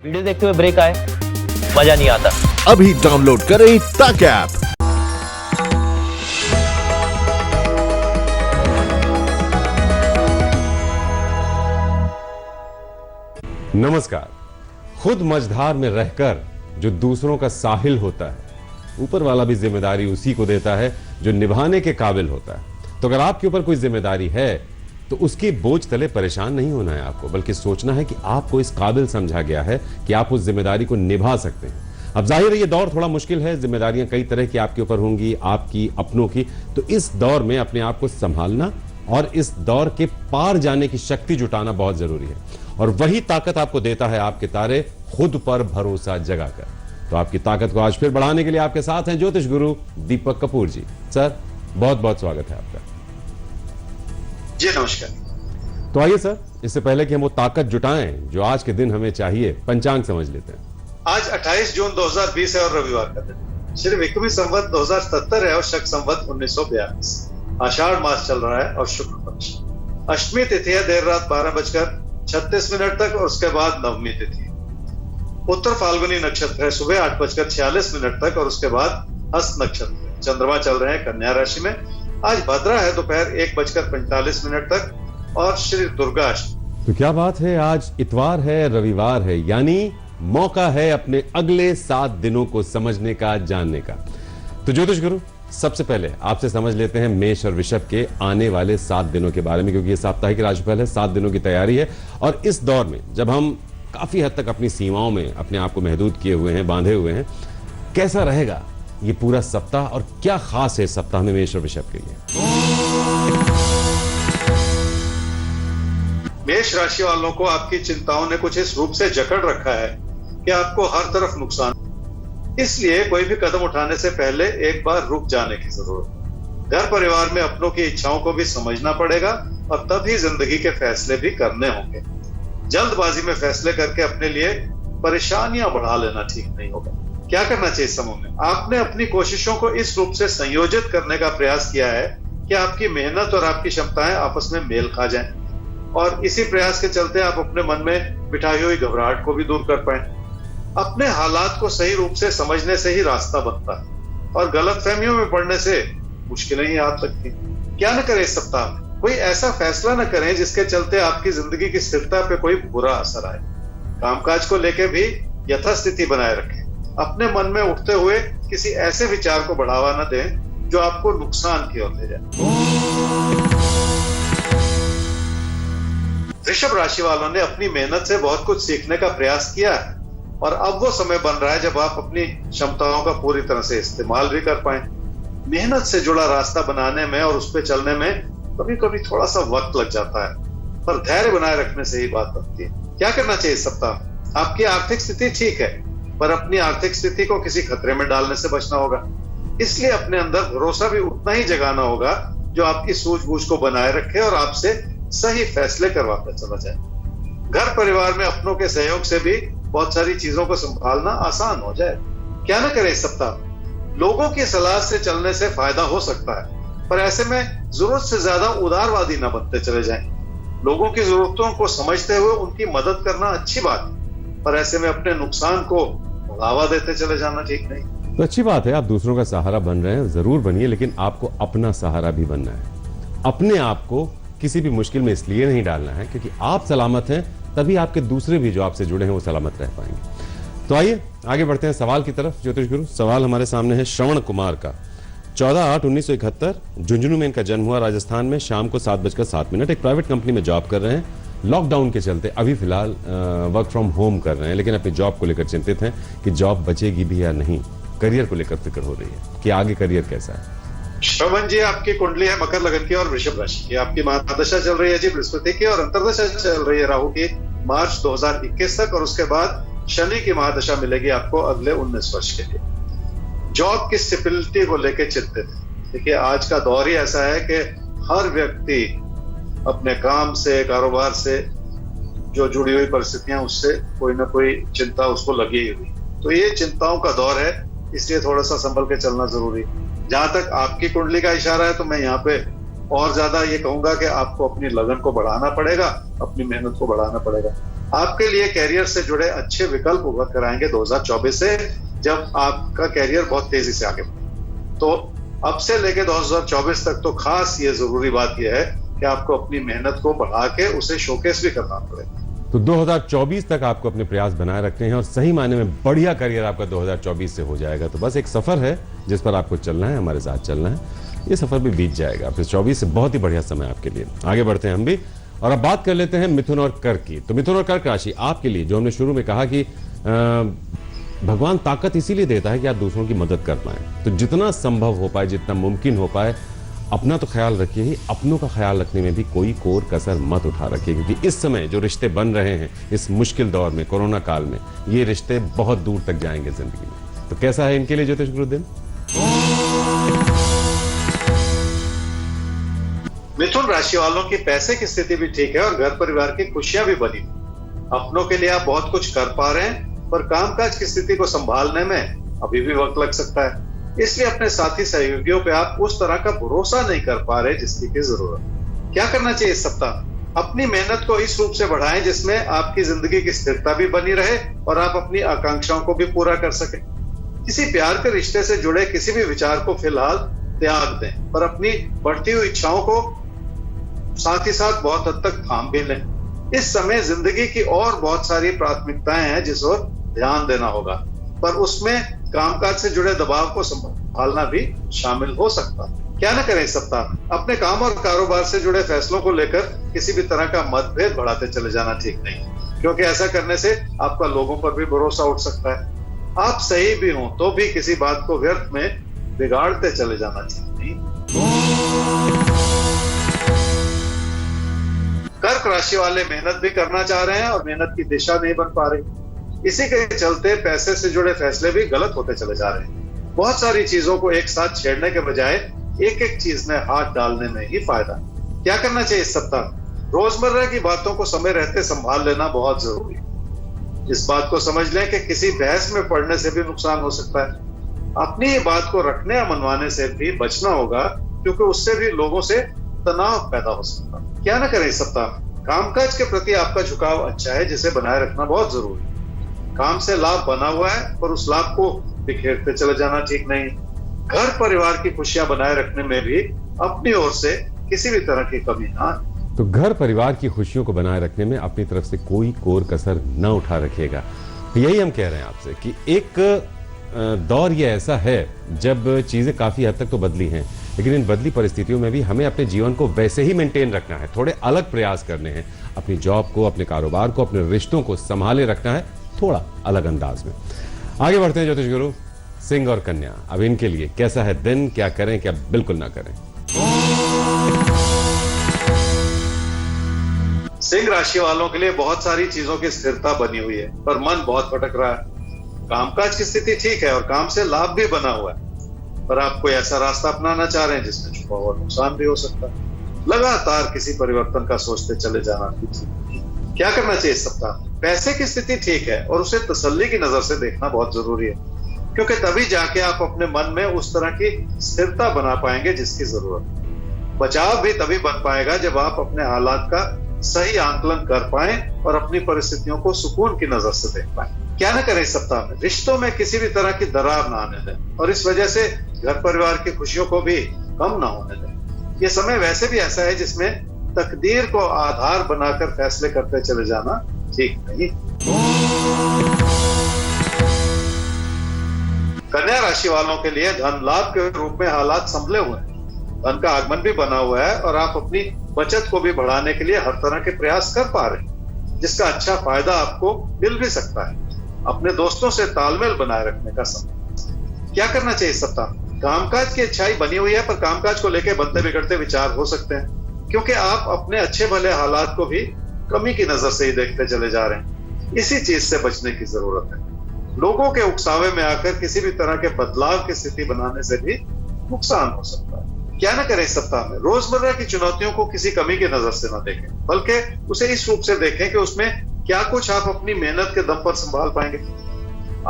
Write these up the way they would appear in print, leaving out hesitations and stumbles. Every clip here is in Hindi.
वीडियो देखते हुए ब्रेक आए, मजा नहीं आता। अभी डाउनलोड करें तक ऐप। नमस्कार। खुद मझधार में रहकर जो दूसरों का साहिल होता है, ऊपर वाला भी जिम्मेदारी उसी को देता है जो निभाने के काबिल होता है। तो अगर आपके ऊपर कोई जिम्मेदारी है तो उसकी बोझ तले परेशान नहीं होना है आपको, बल्कि सोचना है कि आपको इस काबिल समझा गया है कि आप उस जिम्मेदारी को निभा सकते हैं। अब जाहिर है ये दौर थोड़ा मुश्किल है, जिम्मेदारियां कई तरह की आपके ऊपर होंगी, आपकी, अपनों की। तो इस दौर में अपने आप को संभालना और इस दौर के पार जाने की शक्ति जुटाना बहुत जरूरी है, और वही ताकत आपको देता है आपके तारे खुद पर भरोसा जगाकर। तो आपकी ताकत को आज फिर बढ़ाने के लिए आपके साथ हैं ज्योतिष गुरु दीपक कपूर जी। सर, बहुत बहुत स्वागत है आपका। जी नमस्कार। तो आइए सर, इससे पहले कि हम वो ताकत जुटाएं जो आज के दिन हमें चाहिए, पंचांग समझ लेते हैं। आज 28 जून 2020 है और रविवार का दिन। श्री विक्रमी संवत 2077 है और शक संवत 1942। आषाढ़ मास चल रहा है और शुक्ल पक्ष। अष्टमी तिथि है देर रात 12:36 तक और उसके बाद नवमी तिथि है। उत्तर फाल्गुनी नक्षत्र है सुबह 8:46 तक और उसके बाद हस्त नक्षत्र है। चंद्रमा चल रहे हैं कन्या राशि में। आज भद्रा है दोपहर 1:45 तक और श्री दुर्गाष्टमी। तो क्या बात है, आज इतवार है, रविवार है, यानी मौका है अपने अगले 7 दिनों को समझने का, जानने का। तो ज्योतिष गुरु, सबसे पहले आपसे समझ लेते हैं मेष और वृषभ के आने वाले 7 दिनों के बारे में, क्योंकि ये साप्ताहिक राशिफल है, 7 दिनों की तैयारी है। और इस दौर में जब हम काफी हद तक अपनी सीमाओं में अपने आप को महदूद किए हुए हैं, बांधे हुए हैं, कैसा रहेगा ये पूरा सप्ताह और क्या खास है इस सप्ताह में मेष और वृषभ के लिए? मेष राशि वालों को आपकी चिंताओं ने कुछ इस रूप से जकड़ रखा है कि आपको हर तरफ नुकसान, इसलिए कोई भी कदम उठाने से पहले एक बार रुक जाने की जरूरत है। घर परिवार में अपनों की इच्छाओं को भी समझना पड़ेगा और तभी जिंदगी के फैसले भी करने होंगे। जल्दबाजी में फैसले करके अपने लिए परेशानियां बढ़ा लेना ठीक नहीं होगा। क्या करना चाहिए इस समय में? आपने अपनी कोशिशों को इस रूप से संयोजित करने का प्रयास किया है कि आपकी मेहनत और आपकी क्षमताएं आपस में मेल खा जाएं, और इसी प्रयास के चलते आप अपने मन में बिठाई हुई घबराहट को भी दूर कर पाए। अपने हालात को सही रूप से समझने से ही रास्ता बनता है और गलतफहमियों में पड़ने से मुश्किलें ही आ सकती। क्या न करें इस सप्ताह में? कोई ऐसा फैसला न करें जिसके चलते आपकी जिंदगी की स्थिरता पे कोई बुरा असर आए। कामकाज को लेकर भी यथास्थिति बनाए रखें। अपने मन में उठते हुए किसी ऐसे विचार को बढ़ावा न दें जो आपको नुकसान की ओर ले जाए। वृषभ राशि वालों ने अपनी मेहनत से बहुत कुछ सीखने का प्रयास किया है और अब वो समय बन रहा है जब आप अपनी क्षमताओं का पूरी तरह से इस्तेमाल भी कर पाए। मेहनत से जुड़ा रास्ता बनाने में और उस पर चलने में कभी कभी थोड़ा सा वक्त लग जाता है, पर धैर्य बनाए रखने से ही बात बनती है। क्या करना चाहिए इस सप्ताह में? आपकी आर्थिक स्थिति ठीक है, पर अपनी आर्थिक स्थिति को किसी खतरे में डालने से बचना होगा। इसलिए अपने अंदर भरोसा भी उतना ही जगाना होगा जो आपकी सूझबूझ को बनाए रखे और आपसे सही फैसले करवाता चला जाए। घर परिवार में अपनों के सहयोग से भी बहुत सारी चीजों को संभालना आसान हो जाए। क्या न करें इस सप्ताह? लोगों की सलाह से चलने से फायदा हो सकता है, पर ऐसे में जरूरत से ज्यादा उदारवादी न बनते चले जाएं। लोगों की जरूरतों को समझते हुए उनकी मदद करना अच्छी बात है, पर ऐसे में अपने नुकसान को बढ़ावा देते चले जाना ठीक नहीं। तो अच्छी बात है, आप दूसरों का सहारा बन रहे हैं, जरूर बनिए, लेकिन आपको अपना सहारा भी बनना है। अपने आप को किसी भी मुश्किल में इसलिए नहीं डालना है क्योंकि आप सलामत हैं, तभी आपके दूसरे भी जो आपसे जुड़े हैं वो सलामत रह पाएंगे। तो आइए आगे बढ़ते हैं सवाल की तरफ। ज्योतिष गुरु, सवाल हमारे सामने है श्रवण कुमार का। 14/8/1971 झुंझुनू में इनका जन्म हुआ। राजस्थान में शाम को 7:07 एक प्राइवेट कंपनी में जॉब कर रहे हैं। लॉकडाउन के चलते अभी फिलहाल वर्क फ्रॉम होम कर रहे हैं, लेकिन अपनी जॉब को लेकर चिंतित हैं कि जॉब बचेगी भी या नहीं। करियर को लेकर फिक्र हो रही है कि आगे करियर कैसा है। श्रवण जी, आपकी कुंडली है मकर लगन की और वृषभ राशि की। आपकी महादशा चल रही है जी बृहस्पति की और अंतरदशा चल रही है राहु की मार्च 2021 तक, और उसके बाद शनि की महादशा मिलेगी आपको अगले 19 वर्ष के लिए। जॉब की स्टेबिलिटी को लेकर चिंतित है। देखिए, आज का दौर ही ऐसा है कि हर व्यक्ति अपने काम से, कारोबार से जो जुड़ी हुई परिस्थितियां, उससे कोई ना कोई चिंता उसको लगी हुई। तो ये चिंताओं का दौर है, इसलिए थोड़ा सा संभल के चलना जरूरी है। जहां तक आपकी कुंडली का इशारा है तो मैं यहाँ पे और ज्यादा ये कहूंगा कि आपको अपनी लगन को बढ़ाना पड़ेगा, अपनी मेहनत को बढ़ाना पड़ेगा। आपके लिए कैरियर से जुड़े अच्छे विकल्प उभर कर आएंगे 2024 से, जब आपका कैरियर बहुत तेजी से आगे बढ़े। तो अब से लेके 2024 तक तो खास ये जरूरी बात यह है कि आपको अपनी मेहनत को बढ़ा के उसे शोकेस भी करना पड़ेगा। तो 2024 तक आपको अपने प्रयास बनाए रखने हैं और सही मायने में बढ़िया करियर आपका 2024 से हो जाएगा। तो बस एक सफर है जिस पर आपको चलना है, हमारे साथ चलना है। ये सफर भी बीत जाएगा, फिर 24 से बहुत ही बढ़िया समय आपके लिए। आगे बढ़ते हैं हम भी और अब बात कर लेते हैं मिथुन और कर्क की। तो मिथुन और कर्क राशि आपके लिए, जो हमने शुरू में कहा कि भगवान ताकत इसीलिए देता है कि आप दूसरों की मदद कर पाए। तो जितना संभव हो पाए, जितना मुमकिन हो पाए, अपना तो ख्याल रखिए ही, अपनों का ख्याल रखने में भी कोई कोर कसर मत उठा रखिए, क्योंकि इस समय जो रिश्ते बन रहे हैं इस मुश्किल दौर में, कोरोना काल में, ये रिश्ते बहुत दूर तक जाएंगे जिंदगी में। तो कैसा है इनके लिए ज्योतिष गुरु दिन? मिथुन राशि वालों की पैसे की स्थिति भी ठीक है और घर परिवार की खुशियां भी बनी। अपनों के लिए आप बहुत कुछ कर पा रहे हैं, पर कामकाज की स्थिति को संभालने में अभी भी वक्त लग सकता है। इसलिए अपने साथी सहयोगियों पे आप उस तरह का भरोसा नहीं कर पा रहे जिसकी की जरूरत। क्या करना चाहिए इस सप्ताह? अपनी मेहनत को इस रूप से बढ़ाएं जिसमें आपकी जिंदगी की स्थिरता भी बनी रहे और आप अपनी आकांक्षाओं को भी पूरा कर सके। किसी प्यार के रिश्ते से जुड़े किसी भी विचार को फिलहाल त्याग दें, पर अपनी बढ़ती हुई इच्छाओं को साथ ही साथ बहुत हद तक थाम भी लें। इस समय जिंदगी की और बहुत सारी प्राथमिकताएं हैं जिस ओर ध्यान देना होगा, पर उसमें कामकाज से जुड़े दबाव को संभालना भी शामिल हो सकता है। क्या न करें इस सप्ताह? अपने काम और कारोबार से जुड़े फैसलों को लेकर किसी भी तरह का मतभेद बढ़ाते चले जाना ठीक नहीं, क्योंकि ऐसा करने से आपका लोगों पर भी भरोसा उठ सकता है। आप सही भी हों तो भी किसी बात को व्यर्थ में बिगाड़ते चले जाना ठीक नहीं। कर्क राशि वाले मेहनत भी करना चाह रहे हैं और मेहनत की दिशा नहीं बन पा रही। इसी के चलते पैसे से जुड़े फैसले भी गलत होते चले जा रहे हैं। बहुत सारी चीजों को एक साथ छेड़ने के बजाय एक एक चीज में हाथ डालने में ही फायदा। क्या करना चाहिए इस सप्ताह? रोजमर्रा की बातों को समय रहते संभाल लेना बहुत जरूरी है। इस बात को समझ लें कि किसी बहस में पड़ने से भी नुकसान हो सकता है। अपनी ही बात को रखने या मनवाने से भी बचना होगा, क्योंकि उससे भी लोगों से तनाव पैदा हो सकता है। क्या ना करें इस सप्ताह? कामकाज के प्रति आपका झुकाव अच्छा है, जिसे बनाए रखना बहुत जरूरी है। काम से लाभ बना हुआ है, पर उस लाभ को बिखेरते चले जाना ठीक नहीं। घर परिवार की खुशियां बनाए रखने में भी अपनी ओर से किसी भी तरह की कमी ना। तो घर परिवार की खुशियों को बनाए रखने में अपनी तरफ से कोई कोर कसर न उठा रखिएगा। यही हम कह रहे हैं आपसे कि एक दौर ये ऐसा है जब चीजें काफी हद तक तो बदली हैं, लेकिन इन बदली परिस्थितियों में भी हमें अपने जीवन को वैसे ही मेंटेन रखना है। थोड़े अलग प्रयास करने हैं, अपनी जॉब को, अपने कारोबार को, अपने रिश्तों को संभाले रखना है थोड़ा अलग अंदाज में। आगे बढ़ते हैं ज्योतिष गुरु सिंह और कन्या। अब इनके लिए कैसा है दिन? क्या करें, क्या बिल्कुल ना करें? सिंह राशि वालों के लिए बहुत सारी चीजों की स्थिरता बनी हुई है, पर मन बहुत भटक रहा है। कामकाज की स्थिति ठीक है और काम से लाभ भी बना हुआ है, पर आप कोई ऐसा रास्ता अपनाना चाह रहे हैं जिसमें छुपा हुआ नुकसान भी हो सकता है। लगातार किसी परिवर्तन का सोचते चले जाना ठीक। क्या करना चाहिए इस सप्ताह? पैसे की स्थिति ठीक है और उसे तसल्ली की नजर से देखना बहुत जरूरी है, क्योंकि तभी जाके आप अपने मन में उस तरह की स्थिरता बना पाएंगे जिसकी जरूरत है। बचाव भी तभी बन पाएगा जब आप अपने हालात का सही आंकलन कर पाएं और अपनी परिस्थितियों को सुकून की नजर से देख पाएं। क्या न करें इस सप्ताह में? रिश्तों में किसी भी तरह की दरार ना आने दें और इस वजह से घर परिवार की खुशियों को भी कम ना होने दें। यह समय वैसे भी ऐसा है जिसमें तकदीर को आधार बनाकर फैसले करते चले जाना ठीक नहीं। कन्या राशि वालों के लिए धन लाभ के रूप में हालात संभले हुए हैं। धन का आगमन भी बना हुआ है और आप अपनी बचत को भी बढ़ाने के लिए हर तरह के प्रयास कर पा रहे हैं, जिसका अच्छा फायदा आपको मिल भी सकता है। अपने दोस्तों से तालमेल बनाए रखने का समय। क्या करना चाहिए इस सप्ताह? कामकाज की अच्छाई बनी हुई है, पर कामकाज को लेकर बनते बिगड़ते विचार हो सकते हैं, क्योंकि आप अपने अच्छे भले हालात को भी कमी की नजर से ही देखते चले जा रहे हैं। इसी चीज से बचने की जरूरत है। लोगों के उकसावे में आकर किसी भी तरह के बदलाव की स्थिति बनाने से भी नुकसान हो सकता है। क्या न करें इस सप्ताह में? रोजमर्रा की चुनौतियों को किसी कमी की नजर से न देखें, बल्कि उसे इस रूप से देखें कि उसमें क्या कुछ आप अपनी मेहनत के दम पर संभाल पाएंगे।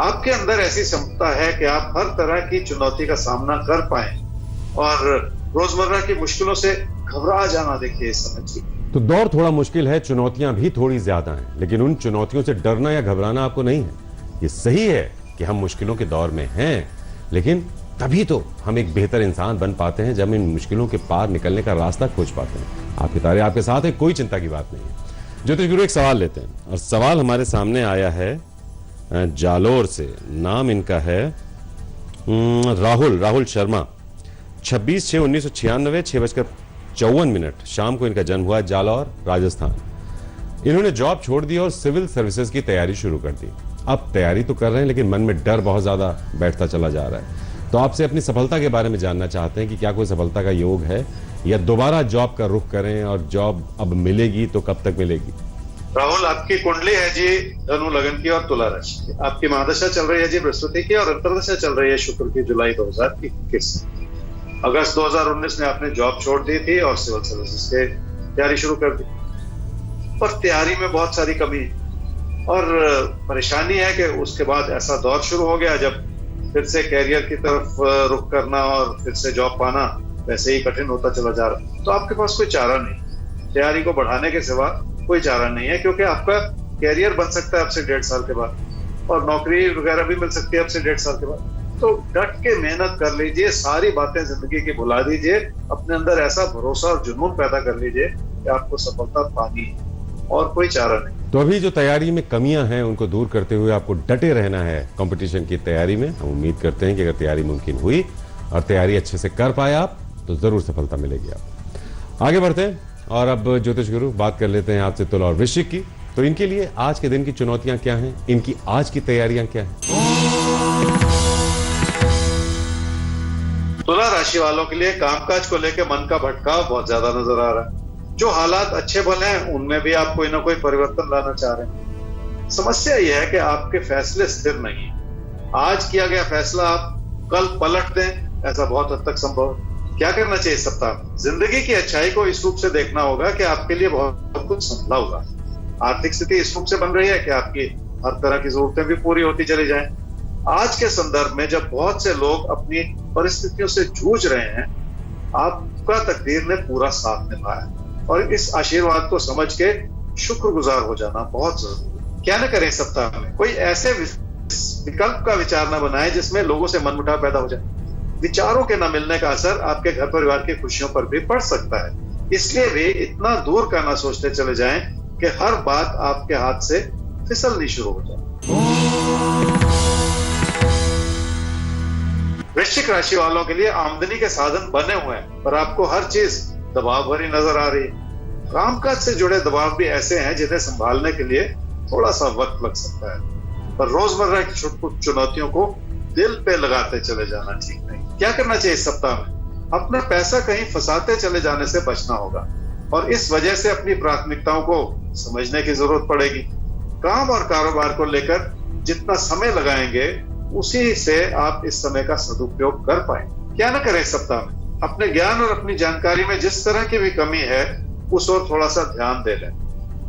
आपके अंदर ऐसी क्षमता है कि आप हर तरह की चुनौती का सामना कर पाएं और रोजमर्रा की मुश्किलों से घबरा जाना देखिए इस समय ठीक। तो दौर थोड़ा मुश्किल है, चुनौतियां भी थोड़ी ज्यादा हैं, लेकिन उन चुनौतियों से डरना या घबराना आपको नहीं है। ये सही है कि हम मुश्किलों के दौर में हैं, लेकिन तभी तो हम एक बेहतर इंसान बन पाते हैं जब इन मुश्किलों के पार निकलने का रास्ता खोज पाते हैं। आपके तारे आपके साथ है, कोई चिंता की बात नहीं है। ज्योतिष गुरु एक सवाल लेते हैं, और सवाल हमारे सामने आया है जालोर से। नाम इनका है राहुल शर्मा। 26/6/1996 6:54 शाम को इनका जन्म हुआ, जालौर राजस्थान। इन्होंने जॉब छोड़ दी और सिविल सर्विसेज की तैयारी शुरू कर दी। अब तैयारी तो कर रहे हैं, लेकिन मन में डर बहुत ज्यादा बैठता चला जा रहा है। तो आपसे अपनी सफलता के बारे में जानना चाहते हैं कि क्या कोई सफलता का योग है, या दोबारा जॉब का रुख करें, और जॉब अब मिलेगी तो कब तक मिलेगी? राहुल, आपकी कुंडली है जी धनु लगन की और तुला राशि की। आपकी महादशा चल रही है जी बृहस्पति की, और अंतर्दशा चल रही है शुक्र की जुलाई 2021। अगस्त 2019 में आपने जॉब छोड़ दी थी और सिविल सर्विसेज की तैयारी शुरू कर दी, पर तैयारी में बहुत सारी कमी और परेशानी है कि उसके बाद ऐसा दौर शुरू हो गया जब फिर से कैरियर की तरफ रुख करना और फिर से जॉब पाना वैसे ही कठिन होता चला जा रहा। तो आपके पास कोई चारा नहीं, तैयारी को बढ़ाने के सिवा कोई चारा नहीं है, क्योंकि आपका कैरियर बन सकता है अब से 1.5 साल के बाद, और नौकरी वगैरह भी मिल सकती है अब से 1.5 साल के बाद। तो डट के मेहनत कर लीजिए, सारी बातें जिंदगी की भुला दीजिए, अपने अंदर ऐसा भरोसा और जुनून पैदा कर लीजिए कि आपको सफलता पानी है, और कोई चारा नहीं। तो अभी जो तैयारी में कमियां हैं उनको दूर करते हुए आपको डटे रहना है कंपटीशन की तैयारी में। हम उम्मीद करते हैं कि अगर तैयारी मुमकिन हुई और तैयारी अच्छे से कर पाए आप, तो जरूर सफलता मिलेगी। आप आगे बढ़ते हैं, और अब ज्योतिष गुरु बात कर लेते हैं आपसे तुला और वृश्चिक की। तो इनके लिए आज के दिन की चुनौतियां क्या हैं, इनकी आज की तैयारियां क्या हैं? तुला राशि वालों के लिए कामकाज को लेकर मन का भटकाव बहुत ज्यादा नजर आ रहा है। जो हालात अच्छे भले हैं उनमें भी आप कोई ना कोई परिवर्तन लाना चाह रहे हैं। समस्या यह है कि आपके फैसले स्थिर नहीं है। आज किया गया फैसला आप कल पलट दें, ऐसा बहुत हद तक संभव है। क्या करना चाहिए इस सप्ताह में? जिंदगी की अच्छाई को इस रूप से देखना होगा कि आपके लिए बहुत कुछ संभला होगा। आर्थिक स्थिति इस रूप से बन रही है कि आपकी हर तरह की जरूरतें भी पूरी होती चली जाएं। आज के संदर्भ में जब बहुत से लोग अपनी परिस्थितियों से जूझ रहे हैं, आपका तकदीर ने पूरा साथ निभाया, और इस आशीर्वाद को समझ के शुक्रगुजार हो जाना बहुत जरूरी है। क्या न करें इस सप्ताह में? कोई ऐसे विकल्प का विचार न बनाए जिसमें लोगों से मनमुटाव पैदा हो जाए। विचारों के न मिलने का असर आपके घर परिवार की खुशियों पर भी पड़ सकता है। इसलिए भी इतना दूर का ना सोचते चले जाएं कि हर बात आपके हाथ से फिसलनी शुरू हो जाए। वृश्चिक राशि वालों के लिए आमदनी के साधन बने हुए हैं, पर आपको हर चीज दबाव भरी नजर आ रही है। कामकाज से जुड़े दबाव भी ऐसे हैं जिन्हें संभालने के लिए थोड़ा सा वक्त लग सकता है, पर रोजमर्रा की छोटी चुनौतियों को दिल पे लगाते चले जाना ठीक नहीं। क्या करना चाहिए इस सप्ताह में? अपना पैसा कहीं फंसाते चले जाने से बचना होगा, और इस वजह से अपनी प्राथमिकताओं को समझने की जरूरत पड़ेगी। काम और कारोबार को लेकर जितना समय लगाएंगे उसी से आप इस समय का सदुपयोग कर पाएंगे। क्या न करें इस सप्ताह में? अपने ज्ञान और अपनी जानकारी में जिस तरह की भी कमी है उस ओर थोड़ा सा ध्यान दे लें,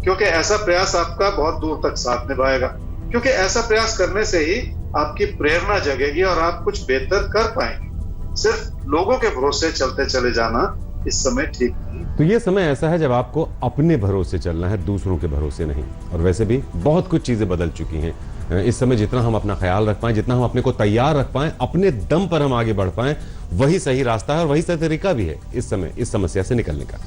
क्योंकि ऐसा प्रयास आपका बहुत दूर तक साथ निभाएगा। क्योंकि ऐसा प्रयास करने से ही आपकी प्रेरणा जगेगी और आप कुछ बेहतर कर पाएंगे। सिर्फ लोगों के भरोसे चलते चले जाना इस समय ठीक नहीं। तो ये समय ऐसा है जब आपको अपने भरोसे चलना है, दूसरों के भरोसे नहीं। और वैसे भी बहुत कुछ चीजें बदल चुकी हैं। इस समय जितना हम अपना ख्याल रख पाएं, जितना हम अपने को तैयार रख पाएं, अपने दम पर हम आगे बढ़ पाएं, वही सही रास्ता है और वही सही तरीका भी है इस समय इस समस्या से निकलने का।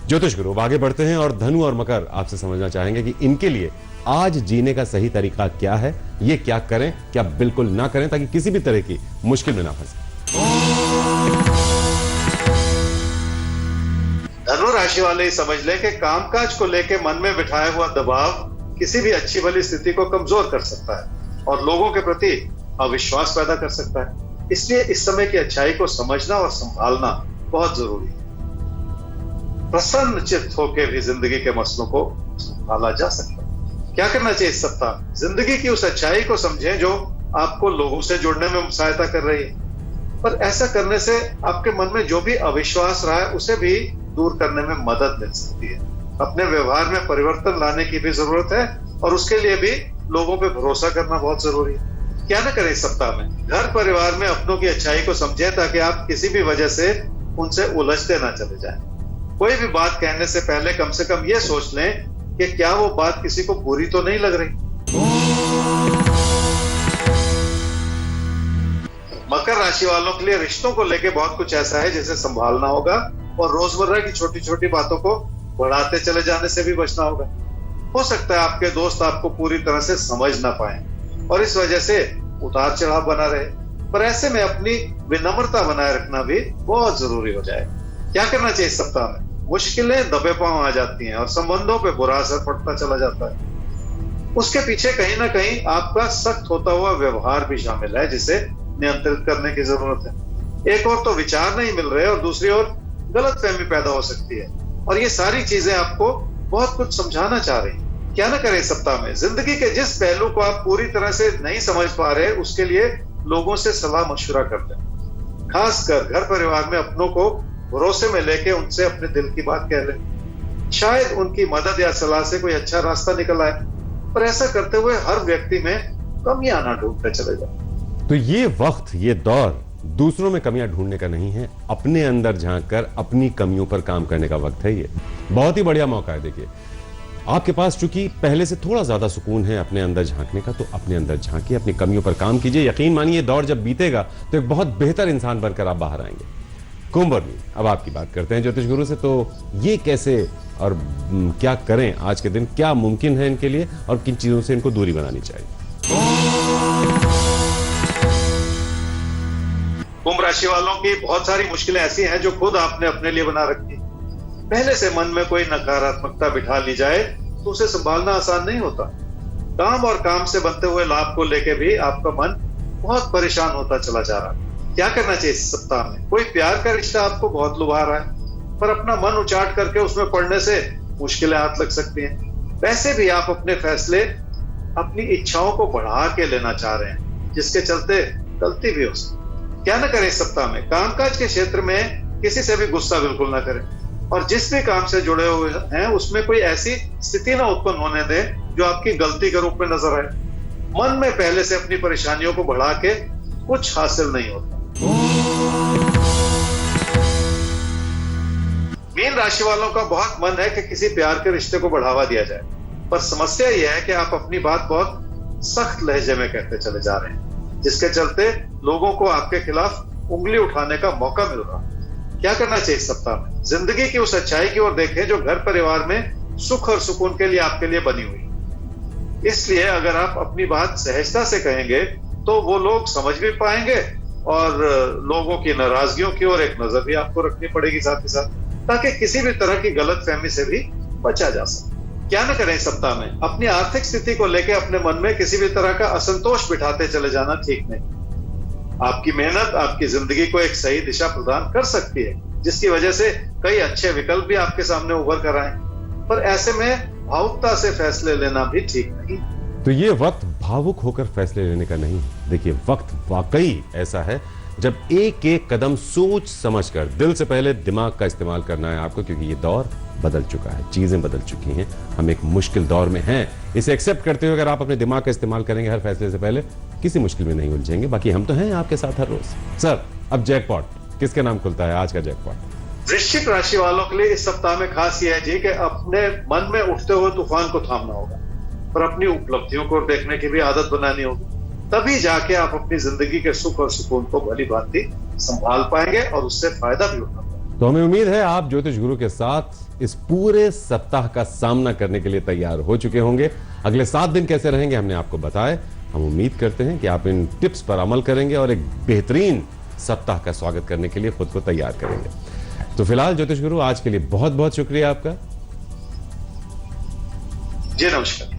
ज्योतिष गुरु आगे बढ़ते हैं, और धनु और मकर आपसे समझना चाहेंगे कि इनके लिए आज जीने का सही तरीका क्या है, ये क्या करें, क्या बिल्कुल ना करें, ताकि किसी भी तरह की मुश्किल में ना फंसे। धनु राशि वाले समझ लें कि कामकाज को लेकर मन में बिठाया हुआ दबाव किसी भी अच्छी भली स्थिति को कमजोर कर सकता है और लोगों के प्रति अविश्वास पैदा कर सकता है। इसलिए इस समय की अच्छाई को समझना और संभालना बहुत जरूरी है। प्रसन्न चित्त होकर भी जिंदगी के मसलों को संभाला जा सकता है। क्या करना चाहिए इस सप्ताह? जिंदगी की उस अच्छाई को समझें जो आपको लोगों से जुड़ने में सहायता कर रही है, पर ऐसा करने से आपके मन में जो भी अविश्वास रहा है उसे भी दूर करने में मदद मिल सकती है। अपने व्यवहार में परिवर्तन लाने की भी जरूरत है, और उसके लिए भी लोगों पे भरोसा करना बहुत जरूरी है। क्या न करें इस सप्ताह में? घर परिवार में अपनों की अच्छाई को समझें ताकि आप किसी भी वजह से उनसे उलझते ना चले जाएं। कोई भी बात कहने से पहले कम से कम ये सोच लें कि क्या वो बात किसी को बुरी तो नहीं लग रही। मकर राशि वालों के लिए रिश्तों को लेके बहुत कुछ ऐसा है जिसे संभालना होगा और रोजमर्रा की छोटी छोटी बातों को बढ़ाते चले जाने से भी बचना होगा। हो सकता है आपके दोस्त आपको पूरी तरह से समझ ना पाए और इस वजह से उतार चढ़ाव बना रहे, पर ऐसे में अपनी विनम्रता बनाए रखना भी बहुत जरूरी हो जाए। क्या करना चाहिए इस सप्ताह में? मुश्किलें दबे पांव आ जाती हैं और संबंधों पे बुरा असर पड़ता चला जाता है। उसके पीछे कहीं ना कहीं आपका सख्त होता हुआ व्यवहार भी शामिल है जिसे नियंत्रित करने की जरूरत है। एक और तो विचार नहीं मिल रहे और दूसरी ओर गलतफहमी पैदा हो सकती है और ये सारी चीजें आपको बहुत कुछ समझाना चाह रही हैं। क्या ना करें इस सप्ताह में? जिंदगी के जिस पहलू को आप पूरी तरह से नहीं समझ पा रहे उसके लिए लोगों से सलाह मशवरा करते हैं। खासकर घर परिवार में अपनों को भरोसे में लेके उनसे अपने दिल की बात कह लें। शायद उनकी मदद या सलाह से कोई अच्छा रास्ता निकल आए, पर ऐसा करते हुए हर व्यक्ति में कमियां ना ढूंढते चले जाए। तो ये वक्त, ये दौर दूसरों में कमियां ढूंढने का नहीं है, अपने अंदर झांक कर अपनी कमियों पर काम करने का वक्त है। ये बहुत ही बढ़िया मौका है। देखिए, आपके पास चूंकि पहले से थोड़ा ज्यादा सुकून है अपने अंदर झांकने का, तो अपने अंदर झांकिए, अपनी कमियों पर काम कीजिए। यकीन मानिए दौर जब बीतेगा तो एक बहुत बेहतर इंसान बनकर आप बाहर आएंगे। कुंभ राशि, अब आपकी बात करते हैं ज्योतिष गुरु से। तो ये कैसे और क्या करें आज के दिन, क्या मुमकिन है इनके लिए और किन चीजों से इनको दूरी बनानी चाहिए? कुंभ राशि वालों की बहुत सारी मुश्किलें ऐसी हैं जो खुद आपने अपने लिए बना रखी। पहले से मन में कोई नकारात्मकता बिठा ली जाए तो उसे संभालना आसान नहीं होता। काम और काम से बनते हुए लाभ को लेकर भी आपका मन बहुत परेशान होता चला जा रहा है। क्या करना चाहिए इस सप्ताह में? कोई प्यार का रिश्ता आपको बहुत लुभा रहा है, पर अपना मन उचाट करके उसमें पड़ने से मुश्किलें हाथ लग सकती हैं। वैसे भी आप अपने फैसले अपनी इच्छाओं को बढ़ा के लेना चाह रहे हैं, जिसके चलते गलती भी हो सकती। क्या ना करें इस सप्ताह में? कामकाज के क्षेत्र में किसी से भी गुस्सा बिल्कुल ना करें और जिस भी काम से जुड़े हुए हैं उसमें कोई ऐसी स्थिति ना उत्पन्न होने दें जो आपकी गलती के रूप में नजर आए। मन में पहले से अपनी परेशानियों को बढ़ा के कुछ हासिल नहीं होता। मीन राशि वालों का बहुत मन है कि किसी प्यार के रिश्ते को बढ़ावा दिया जाए, पर समस्या यह है कि आप अपनी बात बहुत सख्त लहजे में कहते चले जा रहे हैं, जिसके चलते लोगों को आपके खिलाफ उंगली उठाने का मौका मिल रहा है। क्या करना चाहिए इस सप्ताह में? जिंदगी की उस अच्छाई की ओर देखें जो घर परिवार में सुख और सुकून के लिए आपके लिए बनी हुई। इसलिए अगर आप अपनी बात सहजता से कहेंगे तो वो लोग समझ भी पाएंगे और लोगों की नाराजगियों की ओर एक नजर भी आपको रखनी पड़ेगी साथ ही साथ, ताकि किसी भी तरह की गलतफहमी से भी बचा जा सके। क्या न करें इस सप्ताह में? अपनी आर्थिक स्थिति को लेकर अपने मन में किसी भी तरह का असंतोष बिठाते चले जाना ठीक नहीं। आपकी मेहनत आपकी जिंदगी को एक सही दिशा प्रदान कर सकती है, जिसकी वजह से कई अच्छे विकल्प भी आपके सामने उभर कर आए, पर ऐसे में भावुकता से फैसले लेना भी ठीक नहीं। तो ये वक्त भावुक होकर फैसले लेने का नहीं है। देखिए, वक्त वाकई ऐसा है जब एक एक कदम सोच समझकर, दिल से पहले दिमाग का इस्तेमाल करना है आपको, क्योंकि ये दौर बदल चुका है, चीजें बदल चुकी हैं, हम एक मुश्किल दौर में हैं। इसे एक्सेप्ट करते हुए अगर आप अपने दिमाग का इस्तेमाल करेंगे हर फैसले से पहले, किसी मुश्किल में नहीं उलझेंगे। बाकी हम तो हैं आपके साथ हर रोज। सर, अब जैकपॉट किसके नाम खुलता है आज का जैकपॉट? वृश्चिक राशि वालों के लिए इस सप्ताह में खास यह है जी कि अपने मन में उठते हुए तूफान को थामना होगा, पर अपनी उपलब्धियों को देखने की भी आदत बनानी होगी। तभी जाके आप अपनी जिंदगी के सुख और सुकून को भली भांति संभाल पाएंगे और उससे फायदा भी उठा पाएंगे। तो हमें उम्मीद है आप ज्योतिष गुरु के साथ इस पूरे सप्ताह का सामना करने के लिए तैयार हो चुके होंगे। अगले 7 दिन कैसे रहेंगे हमने आपको बताया। हम उम्मीद करते हैं कि आप इन टिप्स पर अमल करेंगे और एक बेहतरीन सप्ताह का स्वागत करने के लिए खुद को तैयार करेंगे। तो फिलहाल ज्योतिष गुरु, आज के लिए बहुत बहुत शुक्रिया आपका। जी नमस्कार।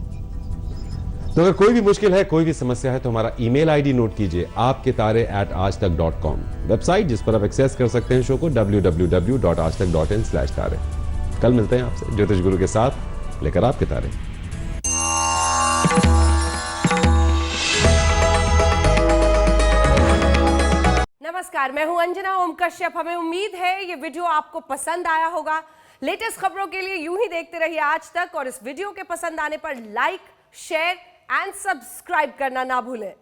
तो अगर कोई भी मुश्किल है, कोई भी समस्या है, तो हमारा ईमेल आईडी नोट कीजिए, aapketare@aajtak.com, वेबसाइट जिस पर आप एक्सेस कर सकते हैं शो को, www.aajtak.in/tare। कल मिलते हैं आपसे ज्योतिष गुरु के साथ लेकर आपके तारे। नमस्कार, मैं हूं अंजना ओम कश्यप। हमें उम्मीद है ये वीडियो आपको पसंद आया होगा। लेटेस्ट खबरों के लिए यूं ही देखते रहिए आज तक, और इस वीडियो के पसंद आने पर लाइक, शेयर एंड सब्सक्राइब करना ना भूलें।